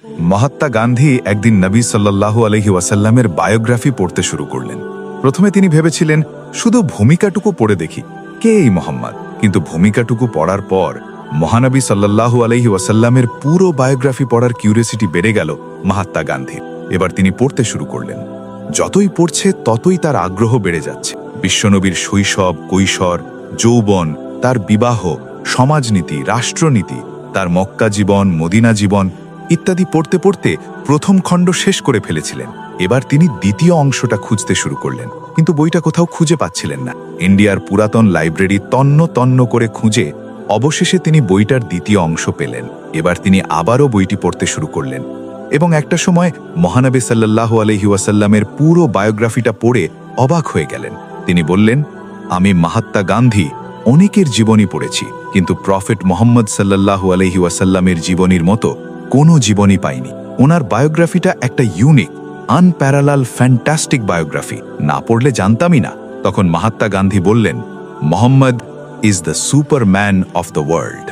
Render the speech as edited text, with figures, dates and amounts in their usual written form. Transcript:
মহাত্মা গান্ধী একদিন নবী সাল্লাল্লাহু আলাইহি ওয়াসাল্লামের বায়োগ্রাফি পড়তে শুরু করলেন। প্রথমে তিনি ভেবেছিলেন শুধু ভূমিকাটুকু পড়ে দেখি কে এই মোহাম্মদ, কিন্তু ভূমিকাটুকু পড়ার পর মহানবী সাল্লাল্লাহু আলাইহি ওয়াসাল্লামের পুরো বায়োগ্রাফি পড়ার কিউরিওসিটি বেড়ে গেল মহাত্মা গান্ধীর। এবার তিনি পড়তে শুরু করলেন। যতই পড়ছে ততই তার আগ্রহ বেড়ে যাচ্ছে। বিশ্বনবীর শৈশব, কৈশোর, যৌবন, তার বিবাহ, সমাজনীতি, রাষ্ট্রনীতি, তার মক্কা জীবন, মদিনা জীবন ইত্যাদি পড়তে পড়তে প্রথম খণ্ড শেষ করে ফেলেছিলেন। এবার তিনি দ্বিতীয় অংশটা খুঁজতে শুরু করলেন, কিন্তু বইটা কোথাও খুঁজে পাচ্ছিলেন না। ইন্ডিয়ার পুরাতন লাইব্রেরি তন্ন তন্ন করে খুঁজে অবশেষে তিনি বইটার দ্বিতীয় অংশ পেলেন। এবার তিনি আবারও বইটি পড়তে শুরু করলেন এবং একটা সময় মহানবী সাল্লাল্লাহু আলাইহি ওয়াসাল্লামের পুরো বায়োগ্রাফিটা পড়ে অবাক হয়ে গেলেন। তিনি বললেন, আমি মহাত্মা গান্ধী অনেকের জীবনী পড়েছি, কিন্তু প্রফেট মোহাম্মদ সাল্লাল্লাহু আলাইহি ওয়াসাল্লামের জীবনীর মতো কোনো জীবনী পাইনি। ওনার বায়োগ্রাফিটা একটা ইউনিক, আনপ্যারালাল, ফ্যান্টাস্টিক বায়োগ্রাফি। না পড়লে জানতামই না। তখন মহাত্মা গান্ধী বললেন, Mohammad is the Superman of the world.